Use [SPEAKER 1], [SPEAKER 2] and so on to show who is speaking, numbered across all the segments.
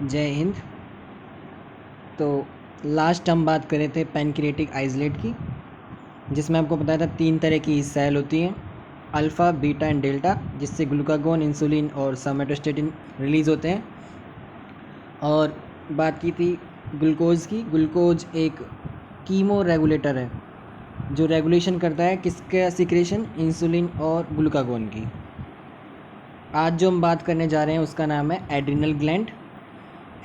[SPEAKER 1] जय हिंद। तो लास्ट हम बात कर रहे थे पैनक्रिएटिक आइसलेट की, जिसमें आपको बताया था 3 तरह की सेल होती हैं, अल्फ़ा, बीटा एंड डेल्टा, जिससे ग्लूकागोन, इंसुलिन और सोमेटोस्टेटिन रिलीज़ होते हैं। और बात की थी ग्लूकोज़ की। ग्लूकोज एक कीमो रेगुलेटर है जो रेगुलेशन करता है किसका सिक्रेशन, इंसुलिन और ग्लूकागोन की। आज जो हम बात करने जा रहे हैं उसका नाम है एड्रिनल ग्लैंड।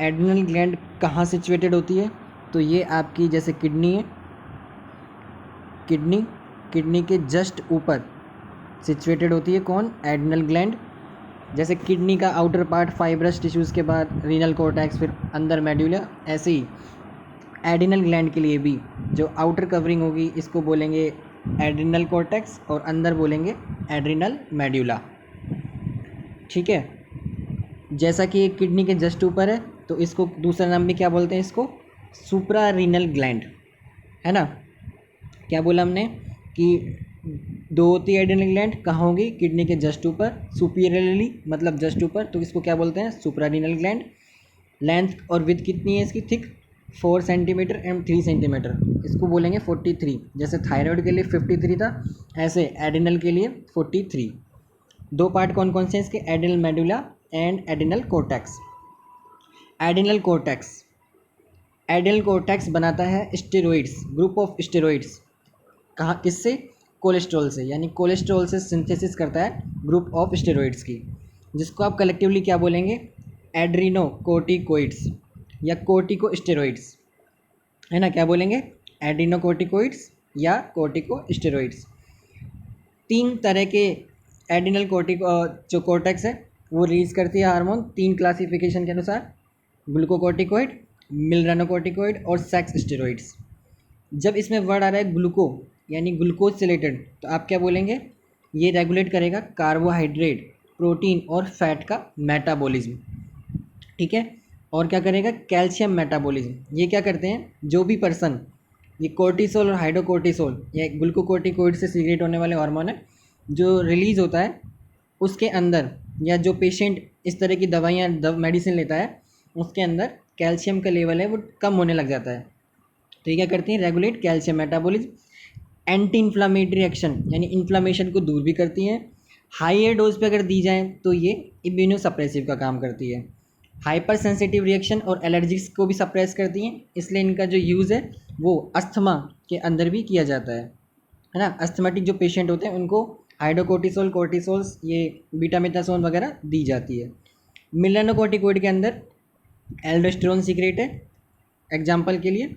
[SPEAKER 1] एड्रिनल ग्लैंड कहाँ सिचुएटेड होती है? तो ये आपकी जैसे किडनी है, किडनी के जस्ट ऊपर सिचुएटेड होती है कौन? Adrenal gland. जैसे किडनी का आउटर पार्ट फाइब्रस टिश्यूज़ के बाद रीनल कोर्टेक्स, फिर अंदर मेड्यूला, ऐसे ही एड्रिनल ग्लैंड के लिए भी जो आउटर कवरिंग होगी इसको बोलेंगे एड्रिनल कोर्टेक्स और अंदर बोलेंगे एड्रिनल मेड्यूला। ठीक है। जैसा कि एक किडनी के जस्ट ऊपर है तो इसको दूसरा नाम भी क्या बोलते हैं? इसको सुप्रा रीनल ग्लैंड, है ना। क्या बोला हमने कि 2 होती है एड्रिनल ग्लैंड, कहाँ होगी? किडनी के जस्ट ऊपर, सुपीरियरली मतलब जस्ट ऊपर, तो इसको क्या बोलते हैं? Supra renal gland. लेंथ और विथ कितनी है इसकी? थिक 4 सेंटीमीटर एंड 3 सेंटीमीटर, इसको बोलेंगे 43। जैसे थायराइड के लिए 53 था, ऐसे एड्रिनल के लिए 43। 2 पार्ट कौन कौन से हैं इसके? Adrenal medulla and adrenal cortex. Adrenal cortex, adrenal cortex बनाता है स्टेरॉइड्स, ग्रुप ऑफ स्टेरॉइड्स। कहाँ, किससे? कोलेस्ट्रॉल से, यानी कोलेस्ट्रॉल से सिंथेसिस करता है ग्रुप ऑफ स्टेरॉइड्स की, जिसको आप कलेक्टिवली क्या बोलेंगे? एड्रीनोकोर्टिकोइड्स या कोर्टिकोस्टेरॉइड्स, है ना। क्या बोलेंगे? एड्रीनोकोर्टिकोइड्स या कोर्टिकोस्टेरॉइड्स। 3 तरह के एड्रिनल जो कोर्टेक्स है वो रिलीज करती है हार्मोन 3 क्लासिफिकेशन के अनुसार: ग्लूकोकोर्टिकोइड, मिलरानोकोर्टिकोइड और सेक्स स्टेरॉइड्स। जब इसमें वर्ड आ रहा है ग्लूको यानी ग्लूकोज से रिलेटेड, तो आप क्या बोलेंगे? ये रेगुलेट करेगा कार्बोहाइड्रेट, प्रोटीन और फैट का मेटाबॉलिज्म। ठीक है। और क्या करेगा? Calcium metabolism. ये क्या करते हैं? जो भी पर्सन, ये कोर्टिसोल और हाइड्रोकोर्टिसोल, ये ग्लूकोकोर्टिकोइड से सीक्रेट होने वाले हार्मोन है, जो रिलीज़ होता है उसके अंदर, या जो पेशेंट इस तरह की दवाइयाँ मेडिसिन लेता है उसके अंदर कैल्शियम का लेवल है वो कम होने लग जाता है। तो ये क्या करती हैं? Regulate calcium metabolism. Anti inflammatory action, यानी इन्फ्लामेशन को दूर भी करती हैं। हाईयर डोज पे अगर दी जाए तो ये इम्यूनोसप्रेसिव का काम करती है। हाइपर सेंसिटिव रिएक्शन और एलर्जिक्स को भी सप्रेस करती हैं, इसलिए इनका जो यूज़ है वो अस्थमा के अंदर भी किया जाता है ना। अस्थमेटिक जो पेशेंट होते हैं उनको हाइड्रोकोर्टिसोल, कोर्टिसोल्स, ये बीटामेथासोन वगैरह दी जाती है। मिलनोकोर्टिकोइड के अंदर एल्डोस्टेरोन सीक्रेट है, एग्जाम्पल के लिए,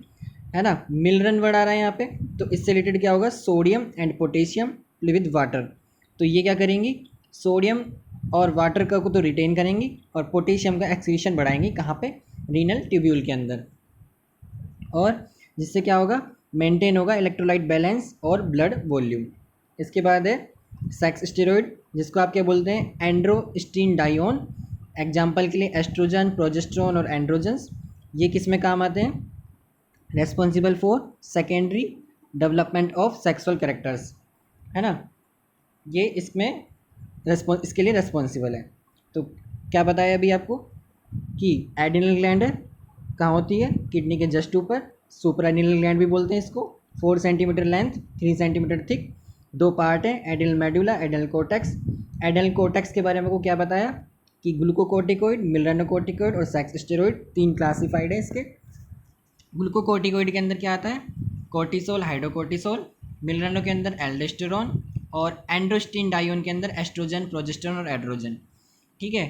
[SPEAKER 1] है ना। मिलरन वर्ड आ रहा है यहाँ पे, तो इससे रिलेटेड क्या होगा? Sodium and potassium with water. तो ये क्या करेंगी? सोडियम और वाटर का को तो रिटेन करेंगी और पोटेशियम का एक्सक्रीशन बढ़ाएंगी। कहाँ पे? रीनल ट्यूब्यूल के अंदर। और जिससे क्या होगा? मेंटेन होगा इलेक्ट्रोलाइट बैलेंस और ब्लड वॉल्यूम। इसके बाद है सेक्स स्टेरॉइड, जिसको आप क्या बोलते हैं? एंड्रोस्टिनडाइन। एग्जाम्पल के लिए एस्ट्रोजन, प्रोजेस्टेरोन और एंड्रोजन्स। ये किस में काम आते हैं? Responsible for secondary development of sexual characters, है ना। ये इसमें इसके लिए रेस्पॉन्सिबल है। तो क्या बताया अभी आपको कि एड्रिनल ग्लैंड है, कहाँ होती है? किडनी के जस्ट ऊपर। सुप्राएड्रिनल ग्लैंड भी बोलते हैं इसको। 4 centimetre length, 3 centimetre thick. 2 part है, adrenal medulla, adrenal cortex. Adrenal cortex के बारे में को क्या बताया कि ग्लूकोकोर्टिकोइड, मिलरानोकोर्टिकोइड और सेक्स स्टेरॉइड 3 क्लासिफाइड है इसके। ग्लूकोकोर्टिकोइड के अंदर क्या आता है? कोर्टिसोल, हाइड्रोकोर्टिसोल। मिलरानो के अंदर एल्डोस्टेरोन और एंड्रोस्टिनडाइन के अंदर एस्ट्रोजन, प्रोजेस्टेरोन और एड्रोजन। ठीक है।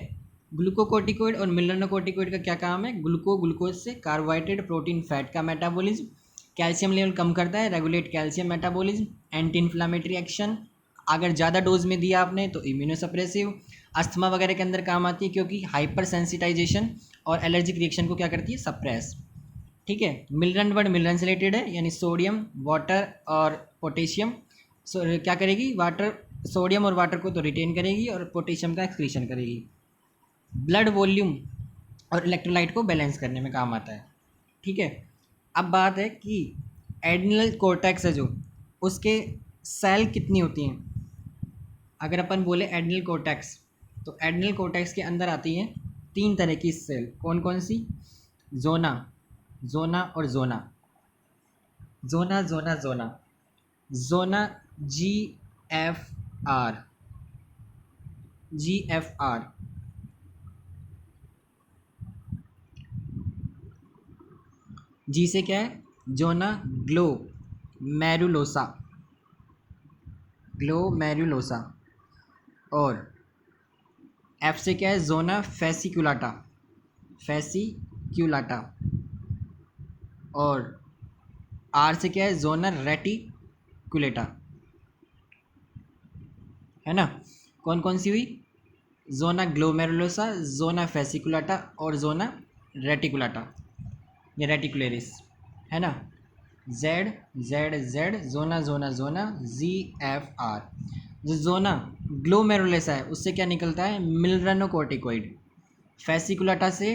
[SPEAKER 1] ग्लूकोकोर्टिकोइड और मिलरानोकोर्टिकोइड का क्या काम है? ग्लूकोज से कार्बोहाइड्रेट, प्रोटीन, फैट का मेटाबॉलिज्म। कैल्शियम लेवल कम करता है, regulate calcium metabolism. Anti inflammatory action, अगर ज़्यादा डोज में दिया आपने तो इम्यूनोसप्रेसिव। अस्थमा वगैरह के अंदर काम आती है क्योंकि हाइपर सेंसिटाइजेशन और एलर्जिक रिएक्शन को क्या करती है? सप्रेस। ठीक है। मिलरन वर्ड मिलरन से रिलेटेड है, यानी सोडियम, वाटर और पोटेशियम। क्या करेगी? वाटर, सोडियम और वाटर को तो रिटेन करेगी और पोटेशियम का एक्सक्रीशन करेगी। ब्लड वॉल्यूम और इलेक्ट्रोलाइट को बैलेंस करने में काम आता है। ठीक है। अब बात है कि एड्रिनल कोर्टेक्स है जो, उसके सेल कितनी होती हैं? अगर अपन बोले एड्रिनल कोर्टेक्स, तो एड्रिनल कोर्टेक्स के अंदर आती हैं तीन तरह की सेल, कौन कौन सी? जोना, जोना और जोना, जोना जोना जोना, जोना GFR, GFR, जी से क्या है? जोना ग्लो मैरुलोसा, ग्लो मैरुलोसा। और एफ से क्या है? जोना फेसिकुलाटा, फेसिक्यूलाटा। और आर से क्या है? जोना रेटिकुलेटा, है ना। कौन कौन सी हुई? जोना ग्लोमेरुलोसा, जोना फेसिकुलाटा और जोना रेटिकुलाटा या रेटिकुलेरिस, है ना। जेड जेड जेड, जोना जोना जोना, GFR। जो जोना ग्लोमेरुलोसा है उससे क्या निकलता है? मिलरनोकोर्टिकोइड, फेसिकुलाटा से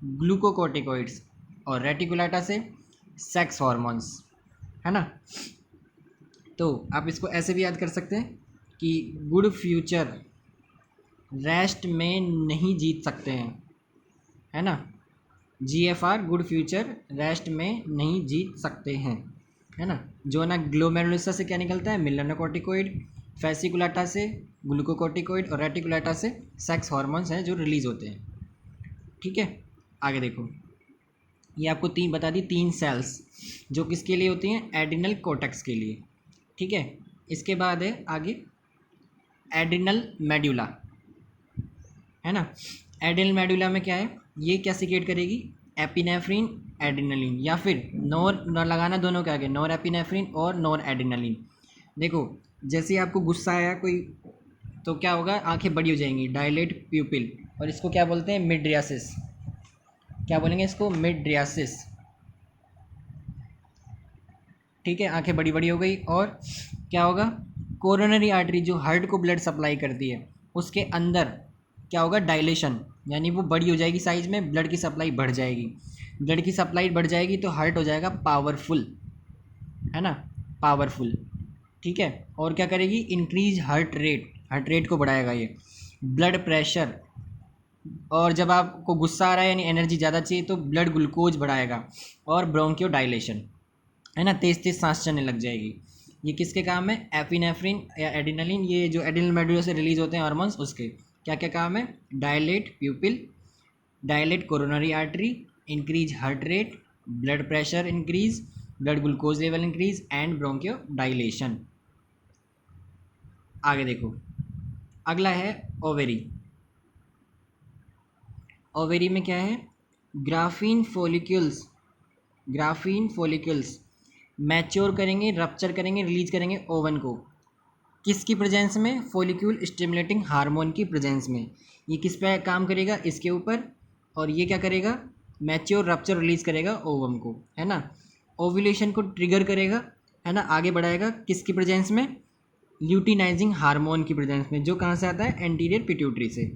[SPEAKER 1] ग्लूकोकोर्टिकोइड्स और रेटिकुलाटा से सेक्स हॉर्मोन्स, है ना। तो आप इसको ऐसे भी याद कर सकते हैं कि गुड फ्यूचर रेस्ट में नहीं जीत सकते हैं, है ना। GFR गुड फ्यूचर रेस्ट में नहीं जीत सकते हैं, है ना। जो ना ग्लोमेरुलोसा से क्या निकलता है? मिलनोकोर्टिकोइड, फेसिकुलाटा से ग्लूकोकोर्टिकोइड और रेटिकुलाटा से सेक्स हॉर्मोन्स हैं जो रिलीज होते हैं। ठीक है, आगे देखो। ये आपको तीन बता दी, तीन सेल्स जो किसके लिए होती हैं? एड्रिनल कोर्टेक्स के लिए। ठीक है, इसके बाद है आगे एड्रिनल मेड्यूला, है ना। एड्रिनल मेडुला में क्या है? ये क्या सिक्रेट करेगी? एपिनेफ्रिन, एड्रिनलिन, या फिर नोर लगाना दोनों के आगे, नोर एपिनेफ्रिन और नोर एड्रिनलिन। देखो, जैसे ही आपको गुस्सा आया कोई, तो क्या होगा? आंखें बड़ी हो जाएंगी, डायलेट प्यूपिल, और इसको क्या बोलते हैं? मिड्रियासिस। क्या बोलेंगे इसको? मिड्रियासिस। ठीक है, आंखें बड़ी बड़ी हो गई और क्या होगा? कोरोनरी आर्टरी जो हार्ट को ब्लड सप्लाई करती है उसके अंदर क्या होगा? डायलेशन, यानी वो बड़ी हो जाएगी साइज में, ब्लड की सप्लाई बढ़ जाएगी। ब्लड की सप्लाई बढ़ जाएगी तो हार्ट हो जाएगा पावरफुल, है ना, पावरफुल। ठीक है, और क्या करेगी? Increase heart rate, heart rate को बढ़ाएगा ये। ब्लड प्रेशर, और जब आपको गुस्सा आ रहा है यानी एनर्जी ज़्यादा चाहिए तो ब्लड ग्लूकोज बढ़ाएगा। और ब्रोंकियो डायलेशन, है ना, तेज तेज सांस चलने लग जाएगी। ये किसके काम है? एपिनेफ्रिन या एड्रिनलिन, ये जो एड्रिनल मेडुला से रिलीज होते हैं हार्मोन्स, उसके क्या क्या काम है? Dilate pupil, dilate coronary artery, increase heart rate, blood pressure increase, blood glucose level increase and bronchodilation. आगे देखो, अगला है ओवेरी। ओवेरी में क्या है? Graafian follicles, graafian follicles mature करेंगे, रप्चर करेंगे, रिलीज करेंगे ओवन को, किसकी प्रेजेंस में? फॉलिक्यूल स्टिमुलेटिंग हार्मोन की प्रेजेंस में। ये किस पे काम करेगा? इसके ऊपर। और ये क्या करेगा? मैच्योर रप्चर रिलीज करेगा ओवम को, है ना। ओव्यूलेशन को ट्रिगर करेगा, है ना, आगे बढ़ाएगा किसकी प्रेजेंस में? ल्यूटिनाइजिंग हार्मोन की प्रेजेंस में, जो कहाँ से आता है? एंटीरियर पिट्यूटरी से।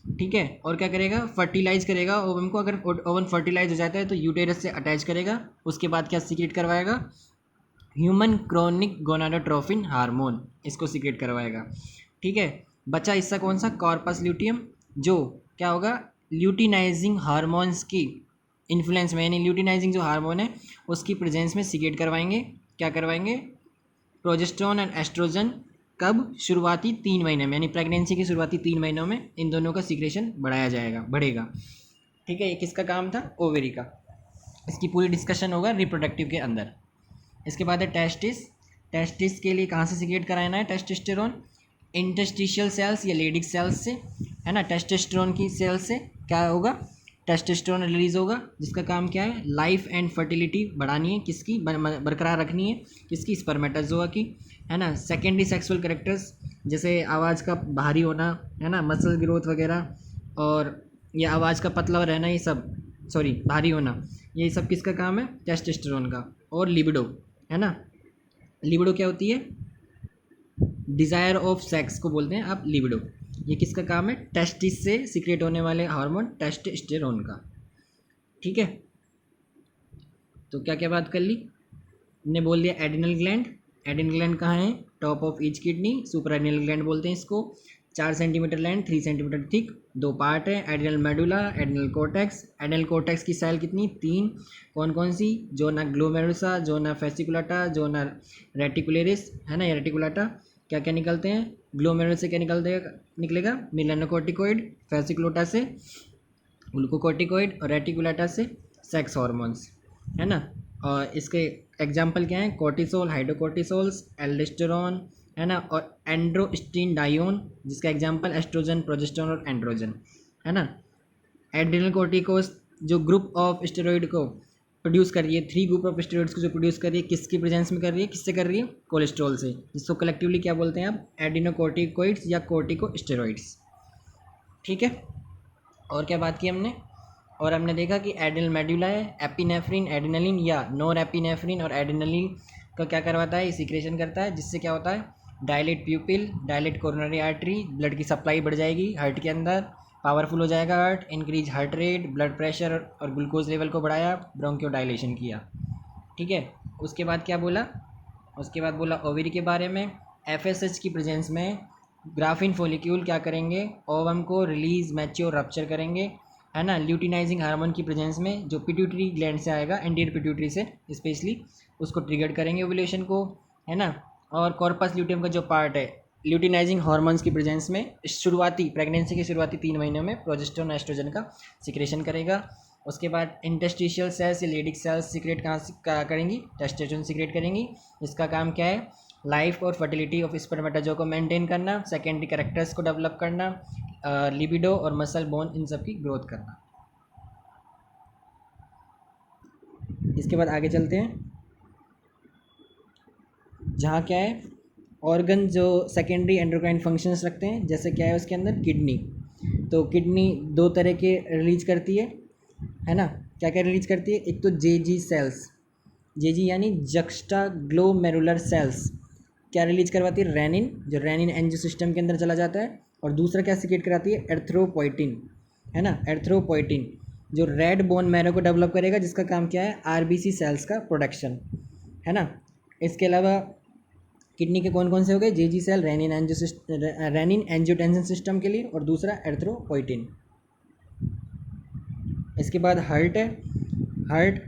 [SPEAKER 1] ठीक है, और क्या करेगा? फर्टिलाइज करेगा ओवम को। अगर ओवन फर्टिलाइज हो जाता है तो यूटेरस से अटैच करेगा, उसके बाद क्या सीक्रेट करवाएगा? ह्यूमन क्रोनिक गोनाडोट्रोफिन हार्मोन, इसको सीक्रेट करवाएगा। ठीक है, बचा हिस्सा कौन सा? कॉर्पस ल्यूटियम, जो क्या होगा? ल्यूटिनाइजिंग हार्मोन्स की इन्फ्लुएंस में, यानी ल्यूटिनाइजिंग जो हार्मोन है उसकी प्रेजेंस में सीक्रेट करवाएंगे। क्या करवाएंगे? Progesterone and estrogen. कब? शुरुआती 3 महीने में, यानी प्रेगनेंसी के शुरुआती 3 महीनों में इन दोनों का सीक्रेशन बढ़ाया जाएगा, बढ़ेगा। ठीक है, ये किसका काम था? ओवेरी का। इसकी पूरी डिस्कशन होगा रिप्रोडक्टिव के अंदर। इसके बाद है टेस्टिस। टेस्टिस के लिए कहाँ से सीक्रेट कराना है टेस्टोस्टेरोन? इंटरस्टिशियल सेल्स या लेडिक सेल्स से, है ना। टेस्टोस्टेरोन की सेल्स से क्या होगा? टेस्टोस्टेरोन रिलीज होगा, जिसका काम क्या है? लाइफ एंड फर्टिलिटी बढ़ानी है, किसकी? बरकरार रखनी है, किसकी? स्पर्मेटोजोआ की, है ना। सेकेंडरी सेक्सुअल कैरेक्टर्स जैसे आवाज़ का भारी होना, है ना, मसल ग्रोथ वगैरह, और ये आवाज़ का पतला रहना, ये सब, सॉरी, भारी होना, ये सब किसका काम है? टेस्टोस्टेरोन का। और लिबिडो, है ना। लिबिडो क्या होती है? डिज़ायर ऑफ सेक्स को बोलते हैं आप लिबिडो। ये किसका काम है? टेस्टिस से सीक्रेट होने वाले हार्मोन टेस्टोस्टेरोन का। ठीक है, तो क्या क्या बात कर ली? ने बोल दिया एड्रिनल ग्लैंड। एड्रिनल ग्लैंड कहाँ है? Top of each kidney, super adrenal gland बोलते हैं इसको। 4 centimetre length, 3 centimetre thick, 2 part है, adrenal medulla, adrenal cortex. Adrenal cortex की सेल कितनी? 3। कौन कौन सी? जोना ग्लोमेरुसा, जोना फेसिकुलाटा, जोना रेटिकुलरिस, है ना, ये रेटिकुलाटा। क्या क्या निकलते हैं? ग्लोमेरुलस से क्या निकलेगा? मेलानोकॉर्टिकॉइड, फेसिकुलाटा से ग्लूकोकॉर्टिकॉइड और रेटिकुलाटा से सेक्स हार्मोन्स, है ना। और इसके एग्जाम्पल क्या हैं? कॉर्टिसोल, हाइड्रोकॉर्टिसोल्स, एल्डोस्टेरॉन, है ना, और एंड्रोस्टिन डायोन, जिसका एग्जाम्पल एस्ट्रोजन, प्रोजेस्टेरॉन और एंड्रोजन, है ना। एड्रिनल कोर्टिकोस जो ग्रुप ऑफ स्टेरॉइड को प्रोड्यूस कर रही है, 3 ग्रुप ऑफ स्टेरॉइड्स को जो प्रोड्यूस कर रही है, किसकी प्रेजेंस में कर रही है? किससे कर रही है? कोलेस्ट्रॉल से, जिसको कलेक्टिवली क्या बोलते हैं आप? एडिनोकोर्टिकोइड्स या कोर्टिकोस्टेरॉइड्स। ठीक है। और क्या बात की हमने? और हमने देखा कि एडिनल मेडुला है, एपिनेफ्रिन, एडिनलिन या नॉर एपिनेफ्रिन और एडिनलिन का क्या करवाता है? सिक्रेशन करता है, जिससे क्या होता है? Dilate pupil, dilate coronary artery, blood की सप्लाई बढ़ जाएगी हार्ट के अंदर, पावरफुल हो जाएगा heart, increase heart rate, blood pressure और ग्लूकोज लेवल को बढ़ाया, ब्रोंकियो डायलेशन किया। ठीक है। उसके बाद क्या बोला? उसके बाद बोला ओवरी के बारे में। एफएसएच की प्रेजेंस में ग्राफिन फॉलिक्यूल क्या करेंगे? ओवम को रिलीज, मैच्योर, रप्चर करेंगे, है ना। ल्यूटिनाइजिंग हार्मोन की प्रेजेंस में जो पिट्यूटरी ग्लैंड से आएगा, एंटीरियर पिट्यूटरी से स्पेशली, उसको ट्रिगर करेंगे ओव्यूलेशन को, है ना। और कॉर्पस ल्यूटियम का जो पार्ट है, ल्यूटिनाइजिंग हार्मोन्स की प्रेजेंस में शुरुआती प्रेगनेंसी के शुरुआती 3 महीनों में प्रोजेस्टेरोन, एस्ट्रोजन का सिक्रेशन करेगा। उसके बाद इंटेस्टिशियल सेल्स या लेडिक सेल्स सिक्रेट कहाँ करेंगी? टेस्टोस्टेरोन सिक्रेट करेंगी। इसका काम क्या है? लाइफ और फर्टिलिटी ऑफ स्पर्मेटोजो को मेंटेन करना, सेकेंडरी कैरेक्टर्स को डेवलप करना, लिबिडो और मसल बोन इन सब की ग्रोथ करना। इसके बाद आगे चलते हैं, जहाँ क्या है? ऑर्गन जो सेकेंडरी एंडोक्राइन फंक्शंस रखते हैं, जैसे क्या है उसके अंदर? किडनी। तो किडनी 2 तरह के रिलीज करती है ना। क्या क्या रिलीज करती है? एक तो जेजी सेल्स, जेजी यानी जक्स्टा ग्लोमेरुलर सेल्स, क्या रिलीज करवाती है? रेनिन, जो रेनिन एंजियो सिस्टम के अंदर चला जाता है। और दूसरा क्या सिक्रेट कराती है? एर्थ्रोपोइटिन, है ना, एर्थ्रोपोइटिन, जो रेड बोन मैरो को डेवलप करेगा, जिसका काम क्या है? आरबीसी सेल्स का प्रोडक्शन, है ना। इसके अलावा किडनी के कौन कौन से हो गए? JG cell, renin angiotensin system के लिए, और दूसरा एर्थ्रोपोइटिन। इसके बाद हार्ट है। हार्ट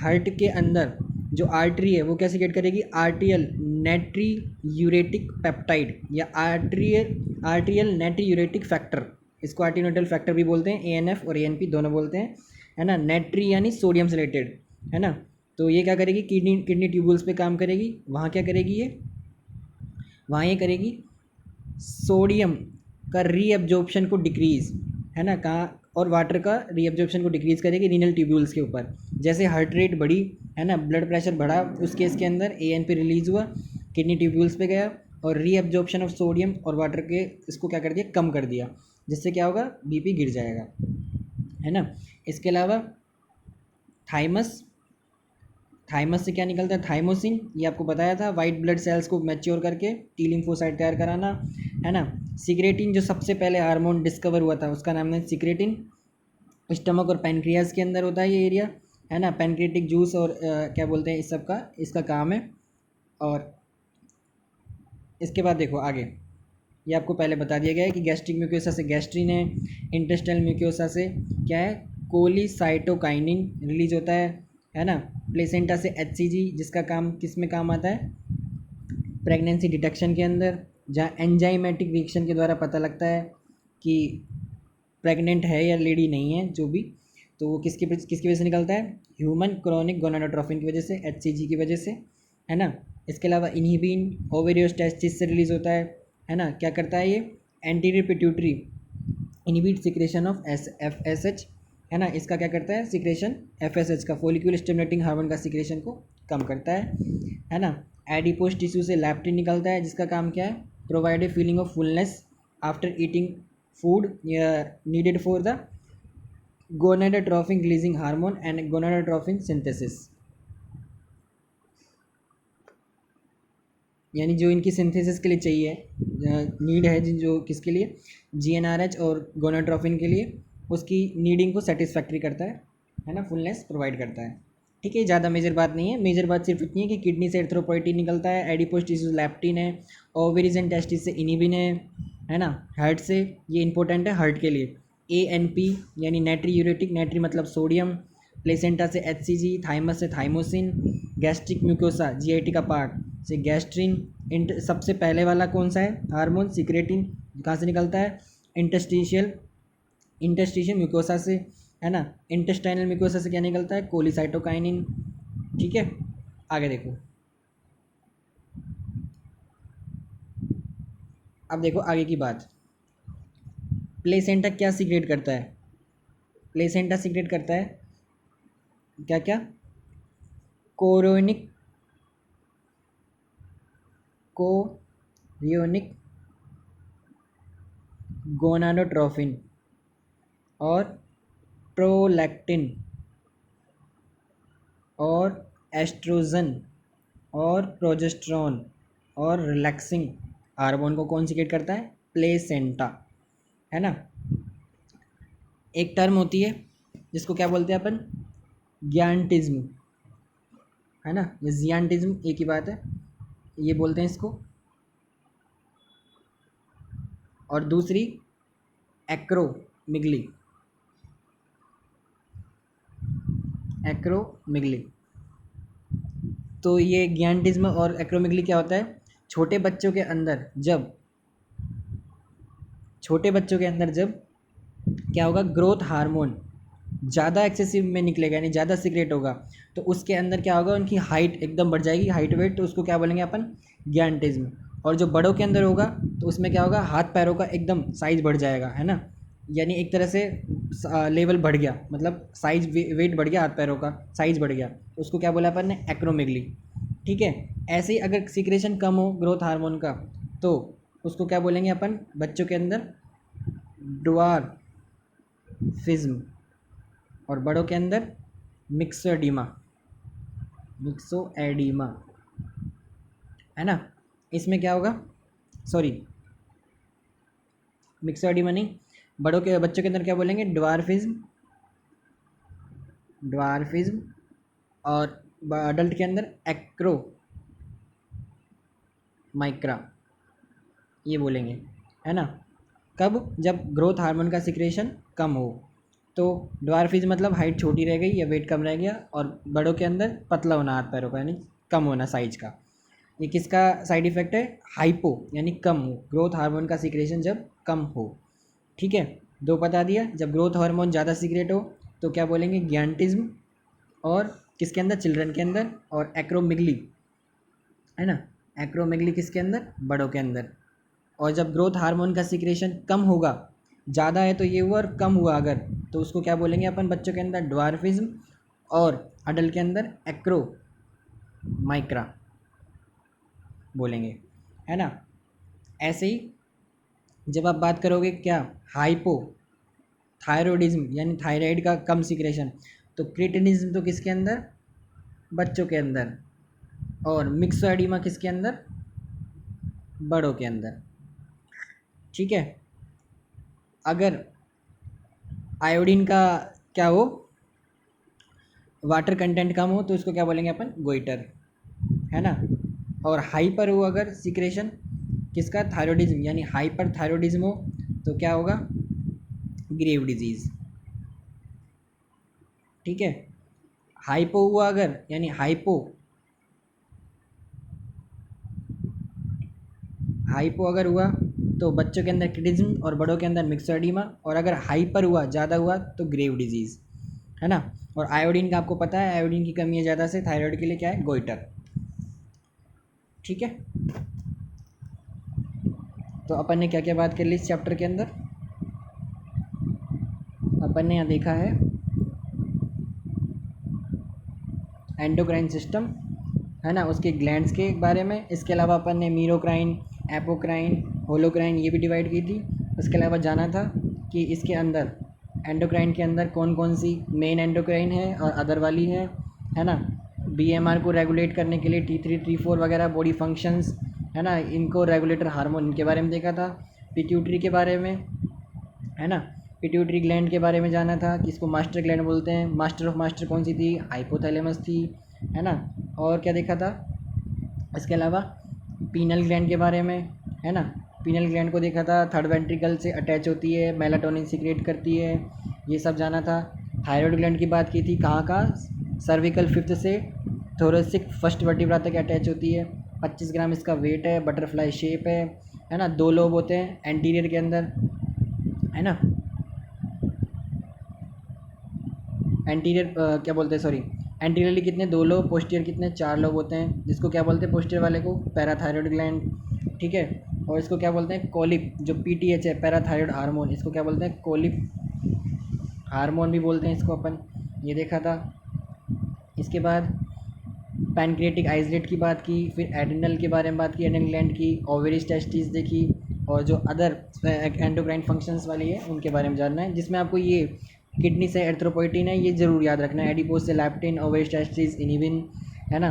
[SPEAKER 1] हार्ट के अंदर जो आर्टरी है वो क्या सिक्रेट करेगी? आर्टियल नेट्री यूरेटिक पेप्टाइड या आर्टियल नेट्री यूरेटिक फैक्टर, इसको आर्टिनोटल फैक्टर भी बोलते हैं, एएनएफ और एएनपी दोनों बोलते हैं, है ना। नेट्री यानी सोडियम सिलेटेड, है ना। तो ये क्या करेगी? किडनी ट्यूबुल्स पे काम करेगी। वहाँ क्या करेगी ये? वहाँ ये करेगी सोडियम का रीअब्जॉर्प्शन को डिक्रीज़, है ना, कहाँ? और वाटर का रीअब्जॉर्प्शन को डिक्रीज़ करेगी रीनल ट्यूब्यूल्स के ऊपर। जैसे हार्ट रेट बढ़ी, है ना, ब्लड प्रेशर बढ़ा, उस केस के अंदर एएनपी रिलीज़ हुआ, किडनी ट्यूब्यूल्स पे गया और रीअब्जॉर्प्शन ऑफ सोडियम और वाटर के इसको क्या कर दिया? कम कर दिया, जिससे क्या होगा? बीपी गिर जाएगा, है ना। इसके अलावा थाइमस, थाइमस से क्या निकलता है? थाइमोसिन, ये आपको बताया था, वाइट ब्लड सेल्स को मैच्योर करके टी लिम्फोसाइट तैयार कराना, है ना। सिक्रेटिन जो सबसे पहले हार्मोन डिस्कवर हुआ था, उसका नाम है सिक्रेटिन। स्टमक और पैनक्रियाज के अंदर होता है ये एरिया, है ना। पैनक्रियाटिक जूस और क्या बोलते हैं इस सब का, इसका काम है। और इसके बाद देखो आगे, ये आपको पहले बता दिया गया है कि गैस्ट्रिक म्यूकोसा से गैस्ट्रिन है, इंटेस्टाइनल म्यूकोसा से क्या है? कोलिसाइटोकाइनिन रिलीज होता है ना। प्लेसेंटा से एचसीजी, जिसका काम किस में काम आता है? प्रेगनेंसी डिटेक्शन के अंदर, जहाँ एंजाइमेटिक रिएक्शन के द्वारा पता लगता है कि प्रेग्नेंट है या लेडी नहीं है, जो भी, तो वो किसकी वजह से निकलता है? ह्यूमन क्रोनिक गोनाडोट्रोफिन की वजह से, एचसीजी की वजह से, है ना। इसके अलावा इनहिबिन ओवेरियोस्टेसिस से रिलीज होता है ना। क्या करता है ये? Anterior pituitary inhibit secretion of FSH, है ना। इसका क्या करता है? सिक्रेशन एफएसएच का, फॉलिक्यूल स्टिमुलेटिंग हार्मोन का सिक्रेशन को कम करता है ना। एडिपोज टिश्यू से लैप्टिन निकलता है, जिसका काम क्या है? Provide a feeling of fullness after eating food needed for the gonadotrophin releasing hormone and gonadotrophin synthesis, यानी जो इनकी सिंथेसिस के लिए चाहिए, नीड है जो किसके लिए? जीएनआरएच और गोनाडोट्रोफिन के लिए, उसकी नीडिंग को सेटिस्फैक्ट्री करता है ना, फुलनेस प्रोवाइड करता है। ठीक है, ज़्यादा मेजर बात नहीं है। मेजर बात सिर्फ इतनी है कि किडनी से एर्थ्रोपोइटिन निकलता है, एडिपोज टिश्यू लैप्टिन है, ओवरीज एंड टेस्टिस से इनिबिन है, है ना। हार्ट से ये इंपॉर्टेंट है हार्ट के लिए। ANP यानी नाइट्री यूरेटिक, नाइट्री मतलब सोडियम। प्लेसेंटा से HCG, थाइमस से थाइमोसिन। गैस्ट्रिक म्यूकोसा GIT का पार्ट से गैस्ट्रिन। सबसे पहले वाला कौन सा है हार्मोन, सिक्रेटिन, कहाँ से निकलता है, इंटस्टिशियल म्यूकोसा से, है ना। इंटेस्टाइनल म्यूकोसा से क्या निकलता है, कोलिसाइटोकाइनिन। ठीक है, आगे देखो। अब देखो आगे की बात, प्लेसेंटा क्या सीक्रेट करता है, प्लेसेंटा सीक्रेट करता है क्या क्या, कोरियोनिक गोनाडोट्रोफिन और प्रोलैक्टिन और एस्ट्रोजन और प्रोजेस्टेरॉन और रिलैक्सिंग हार्मोन को कौन सीक्रेट करता है, प्लेसेंटा, है ना। एक टर्म होती है जिसको क्या बोलते हैं अपन, ग्यानटिज्म, है ना। ये जियांटिज्म एक ही बात है, ये बोलते हैं इसको। और दूसरी एक्रोमिगली, एक्रोमिगली। तो ये ग्यानटिज्म और एक्रोमिगली क्या होता है, छोटे बच्चों के अंदर जब क्या होगा, ग्रोथ हार्मोन ज़्यादा एक्सेसिव में निकलेगा, यानी ज़्यादा सीक्रेट होगा, तो उसके अंदर क्या होगा, उनकी हाइट एकदम बढ़ जाएगी, हाइट वेट, तो उसको क्या बोलेंगे अपन, ग्यानटिज्म। और जो बड़ों के अंदर होगा तो उसमें क्या होगा, हाथ पैरों का एकदम साइज बढ़ जाएगा, है ना। यानी एक तरह से लेवल बढ़ गया, मतलब साइज वेट बढ़ गया, हाथ पैरों का साइज बढ़ गया, तो उसको क्या बोला अपन ने, एक्रोमेगली। ठीक है, ऐसे ही अगर सीक्रेशन कम हो ग्रोथ हार्मोन का तो उसको क्या बोलेंगे अपन, बच्चों के अंदर ड्वार्फिज्म, और बड़ों के अंदर मिक्सोएडिमा, है ना। इसमें क्या होगा, सॉरी मिक्सोएडिमा नहीं, बच्चों के अंदर क्या बोलेंगे, ड्वार्फिज्म, और अडल्ट के अंदर एक्रोमाइक्रा, ये बोलेंगे, है ना। कब, जब ग्रोथ हार्मोन का सिक्रेशन कम हो। तो ड्वार्फिज्म मतलब हाइट छोटी रह गई या वेट कम रह गया, और बड़ों के अंदर पतला होना हाथ पैरों का, यानी कम होना साइज का। ये किसका साइड इफेक्ट है, हाइपो यानी कम हो, ग्रोथ हार्मोन का सिक्रेशन जब कम हो। ठीक है, दो बता दिया, जब ग्रोथ हार्मोन ज़्यादा सीक्रेट हो तो क्या बोलेंगे, ग्यानटिज्म, और किसके अंदर, चिल्ड्रन के अंदर, और एक्रोमिगली, है ना। एक्रोमिगली किसके अंदर, बड़ों के अंदर। और जब ग्रोथ हार्मोन का सिक्रेशन कम होगा, ज़्यादा है तो ये हुआ, और कम हुआ अगर, तो उसको क्या बोलेंगे अपन, बच्चों के अंदर ड्वार्फिज्म, और अडल्ट के अंदर एक्रोमाइक्रा बोलेंगे, है ना। ऐसे ही जब आप बात करोगे क्या, हाइपो थायरॉइडिज्म यानी थायराइड का कम सिक्रेशन, तो क्रिटिनिज्म तो किसके अंदर, बच्चों के अंदर, और मिक्सोएडिमा किसके अंदर, बड़ों के अंदर। ठीक है, अगर आयोडीन का क्या हो, वाटर कंटेंट कम हो, तो इसको क्या बोलेंगे अपन, गोइटर, है ना। और हाइपर हो अगर सिक्रेशन किसका, थायरॉइडिज्म, यानी हाइपर थायरॉइडिज्म हो तो क्या होगा, ग्रेव डिजीज। ठीक है, हाइपो हुआ अगर, यानी हाइपो अगर हुआ तो बच्चों के अंदर क्रिटिज्म और बड़ों के अंदर मिक्सोएडिमा, और अगर हाइपर हुआ, ज़्यादा हुआ, तो ग्रेव डिजीज़, है ना। और आयोडीन का आपको पता है, आयोडीन की कमी है ज़्यादा से थायराइड के लिए क्या है, गोइटर। ठीक है, तो अपन ने क्या क्या बात कर ली इस चैप्टर के अंदर, अपन ने यहाँ देखा है एंडोक्राइन सिस्टम, है ना, उसके ग्लैंड्स के बारे में। इसके अलावा अपन ने मीरोक्राइन, एपोक्राइन, होलोक्राइन ये भी डिवाइड की थी। उसके अलावा जाना था कि इसके अंदर एंडोक्राइन के अंदर कौन कौन सी मेन एंडोक्राइन है और अदर वाली है ना। बीएमआर को रेगुलेट करने के लिए T3 T4 वगैरह बॉडी फंक्शंस, है ना, इनको रेगुलेटर हार्मोन, इनके बारे में देखा था। पिट्यूटरी के बारे में, है ना, पिट्यूटरी ग्लैंड के बारे में जाना था कि इसको मास्टर ग्लैंड बोलते हैं। मास्टर ऑफ मास्टर कौन सी थी, हाइपोथैलेमस थी, है ना। और क्या देखा था इसके अलावा, पीनल ग्लैंड के बारे में, है ना, पीनल ग्लैंड को देखा था, थर्ड वेंट्रिकल से अटैच होती है, मेलाटोनिन सीक्रेट करती है, ये सब जाना था। थायराइड ग्लैंड की बात की थी, कहाँ कहाँ, सर्विकल फिफ्थ से थोरेसिक फर्स्ट वर्टिब्रा तक अटैच होती है। 25 ग्राम इसका वेट है, बटरफ्लाई शेप है ना। 2 लोब होते हैं एंटीरियर के अंदर, है ना। एंटीरियर क्या बोलते हैं, सॉरी, एंटीरियरली कितने, 2 लोब, पोस्टीरियर कितने, 4 लोब होते हैं। जिसको क्या बोलते हैं, पोस्टीरियर वाले को पैराथायरॉयड ग्लैंड, ठीक है। और इसको क्या बोलते हैं, कोलिप, जो पीटीएच है, पैराथायरॉयड हार्मोन, इसको क्या बोलते हैं, कोलिप हार्मोन भी बोलते हैं इसको अपन, ये देखा था। इसके बाद पैनक्रिएटिक आइसलेट की बात की, फिर एड्रिनल के बारे में बात की, एड्रिनल ग्लैंड की, ओवरीज टेस्टिस देखी, और जो अदर एंडोक्राइन फंक्शंस वाली है उनके बारे में जानना है, जिसमें आपको ये किडनी से एरिथ्रोपोइटिन है, ये ज़रूर याद रखना है, एडिपोज से लैप्टिन, ओवरीज टेस्टिस इनिविन, है ना।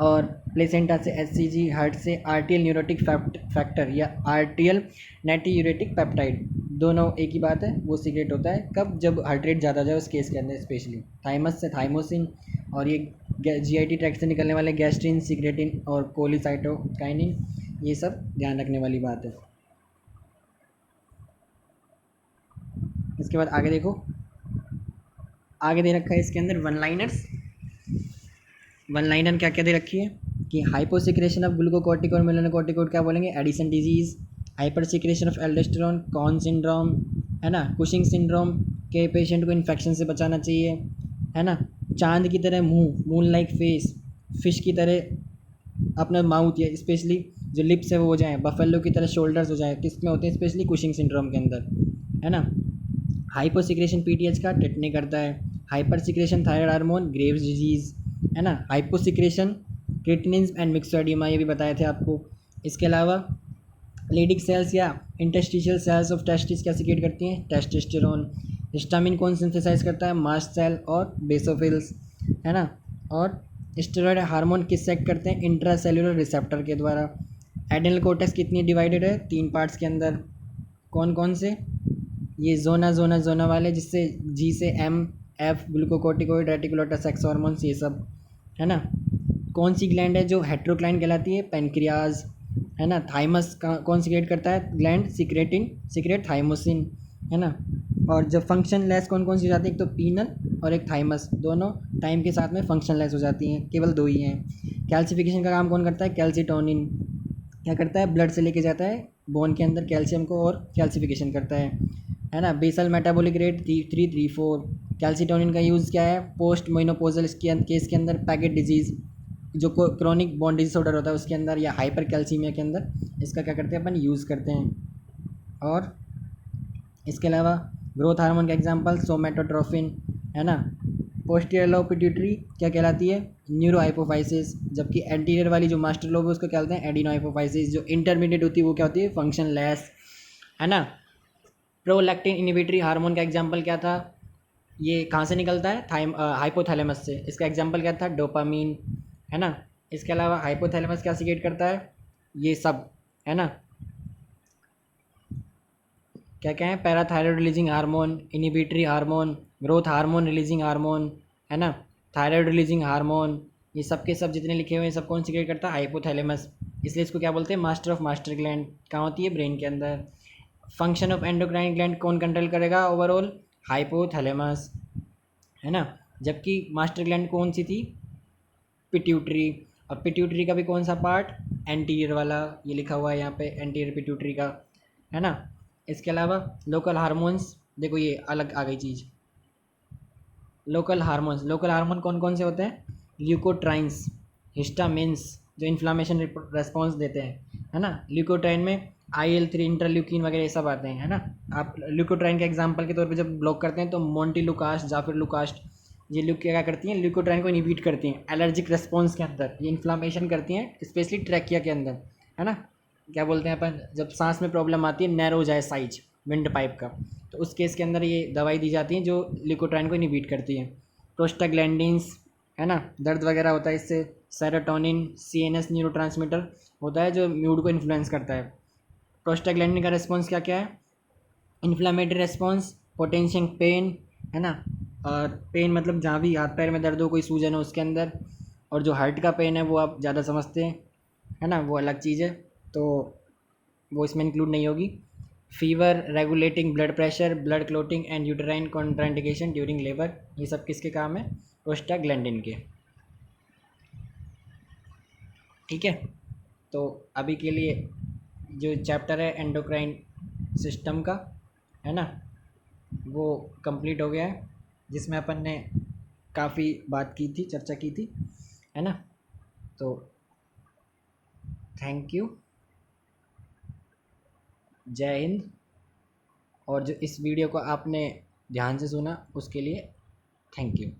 [SPEAKER 1] और प्लेसेंटा से एचसीजी, हार्ट से आर्टियल न्यूरोटिक फैक्टर या आर्टियल नेट्रीयूरेटिक पेप्टाइड, दोनों एक ही बात है। वो सीक्रेट होता है कब, जब हार्ट रेट ज़्यादा जाए उस केस के अंदर, स्पेशली थाइमस से थाइमोसिन, और ये जीआईटी ट्रैक्ट से निकलने वाले गैस्ट्रिन, सिक्रेटिन और कोलिसाइटोकाइनिन, ये सब ध्यान रखने वाली बात है। इसके बाद आगे देखो, आगे दे रखा है इसके अंदर वन लाइनर्स। वन लाइनर क्या क्या दे रखी है कि हाइपोसिक्रेशन ऑफ ग्लूकोकॉर्टिकोड मेलानोकॉर्टिकोड क्या बोलेंगे, Addison disease, hyper secretion of aldosterone, Conn syndrome, है ना। कुशिंग सिंड्रोम के पेशेंट को इन्फेक्शन से बचाना चाहिए, है ना। चांद की तरह मुंह, मून लाइक फेस, फिश की तरह अपना माउथ, या स्पेशली जो लिप्स है वो हो जाए, बफेलो की तरह शोल्डर्स हो जाए, किस में होते हैं, स्पेशली कुशिंग सिंड्रोम के अंदर, है ना। हाइपर सिक्रेशन पीटीएच का टेटनी करता है। Hyper secretion thyroid hormone, Graves disease, है ना। हाइपोसिक्रेशन क्रिएटिनिन एंड मिक्सोएडिमा, ये भी बताए थे आपको। इसके अलावा लेडिक सेल्स या इंटेस्टिशियल सेल्स ऑफ टेस्टिस क्या सीक्रेट करती हैं, टेस्टोस्टेरोन। हिस्टामिन कौन सिंथेसाइज करता है, मास्ट सेल और बेसोफिल्स, है ना। और स्टेरॉयड हार्मोन किस सेक्ट करते हैं, इंट्रासेल्युलर रिसेप्टर के द्वारा। एड्रिनल कोर्टेक्स कितनी डिवाइडेड है, 3 पार्ट्स के अंदर, कौन कौन से, ये जोना वाले, जिससे जी से M, F, glucocorticoid, reticulator, sex hormones, ये सब, है ना। कौन सी ग्लैंड है जो हेट्रोक्लाइन कहलाती है, पेनक्रियाज, है ना। थाइमस का कौन सीक्रेट करता है, ग्लैंड सीक्रेट थाइमोसिन, है ना। और जब फंक्शन लेस कौन कौन सी हो जाती है, एक तो पीनल और एक थाइमस, दोनों टाइम के साथ में फंक्शन लेस हो जाती हैं, केवल 2 ही हैं। कैल्सिफिकेशन का काम कौन करता है, कैल्सीटोनिन क्या करता है, ब्लड से लेके जाता है बोन के अंदर कैल्शियम को और कैल्सिफिकेशन करता है ना। Basal metabolic rate 334। कैल्सीटोनिन का यूज़ क्या है, पोस्ट मोइनोपोजल केस के अंदर, पैकेट डिजीज़, जो क्रॉनिक बॉन डिसऑर्डर होता है उसके अंदर, या हाइपर कैल्सीमिया के अंदर, इसका क्या करते हैं अपन, यूज़ करते हैं। और इसके अलावा ग्रोथ हार्मोन का एग्जांपल सोमेटोट्रोफिन, है ना। पोस्टीरियर लोब पिट्यूटरी क्या कहलाती है, न्यूरो हाइपोफाइसिस, जबकि एंटीरियर वाली जो मास्टर लोब है उसको क्या कहते हैं, एडिनो हाइपोफाइसिस। जो इंटरमीडिएट होती है वो क्या होती है, फंक्शन लेस, है ना। प्रोलैक्टिन इनिबिटरी हार्मोन का एग्जांपल क्या था, ये कहाँ से निकलता है, हाइपोथैलेमस से, इसका एग्जांपल क्या था, डोपामीन, है ना। इसके अलावा हाइपोथैलेमस क्या सीक्रेट करता है, ये सब, है ना। क्या क्या है, parathyroid releasing hormone, inhibitory hormone, growth hormone releasing hormone, है ना, थायराइड रिलीजिंग हार्मोन, ये सब के सब जितने लिखे हुए हैं सब कौन सीक्रेट करता है, हाइपोथैलेमस। इसलिए इसको क्या बोलते हैं, मास्टर ऑफ मास्टर ग्लैंड, कहाँ होती है, ब्रेन के अंदर। फंक्शन ऑफ एंडोक्राइन ग्लैंड कौन कंट्रोल करेगा ओवरऑल, हाइपोथैलेमस, है ना। जबकि मास्टर ग्लैंड कौन सी थी, पिट्यूटरी। अब पिट्यूटरी का भी कौन सा पार्ट, एंटीरियर वाला, ये लिखा हुआ है यहाँ पे, एंटीरियर पिट्यूटरी का, है ना। इसके अलावा लोकल हार्मोन्स, देखो ये अलग आ गई चीज़, लोकल हार्मोन कौन कौन से होते हैं, ल्यूकोट्राइन्स, हिस्टामिन्स, जो इन्फ्लामेशन रेस्पॉन्स देते हैं, है ना। ल्यूकोट्राइन में IL-3, इंटरल्यूकिन वगैरह ये सब आते हैं, है ना। आप ल्यूकोट्राइन के एग्जांपल के तौर पे जब ब्लॉक करते हैं तो मोंटीलुकास्ट, जाफिर लुकास्ट, ये क्या करती हैं, ल्यूकोट्राइन को इनिबिट करती हैं एलर्जिक रेस्पॉन्स के अंदर, ये इन्फ्लामेशन करती हैं स्पेशली ट्रैकिया के अंदर, है ना। क्या बोलते हैं अपन, जब सांस में प्रॉब्लम आती है, नैरो हो जाए साइज विंड पाइप का, तो उस केस के अंदर ये दवाई दी जाती है जो ल्यूकोट्राइन को इनिबिट करती है। प्रोस्टाग्लैंडिन्स, है ना, दर्द वगैरह होता है इससे। सेरोटोनिन CNS न्यूरोट्रांसमीटर होता है जो मूड को इन्फ्लुएंस करता है। प्रोस्टाग्लैंडिन का रेस्पॉन्स क्या क्या है, इन्फ्लामेटरी रेस्पॉन्स, पोटेंशियल पेन, है ना। और पेन मतलब जहाँ भी हाथ पैर में दर्द हो, कोई सूजन हो उसके अंदर। और जो हार्ट का पेन है वो आप ज़्यादा समझते हैं, है ना, वो अलग चीज़ है। तो वो इसमें इंक्लूड नहीं होगी। Fever, regulating blood pressure, blood clotting and uterine contraindication during labour, ये सब किसके काम है? प्रोस्टाग्लैंडिन के। ठीक है, तो अभी के लिए जो चैप्टर है एंडोक्राइन सिस्टम का, है ना, वो कंप्लीट हो गया है, जिसमें अपन ने काफ़ी बात की थी, चर्चा की थी, है ना। तो थैंक यू, जय हिंद। और जो इस वीडियो को आपने ध्यान से सुना उसके लिए थैंक यू।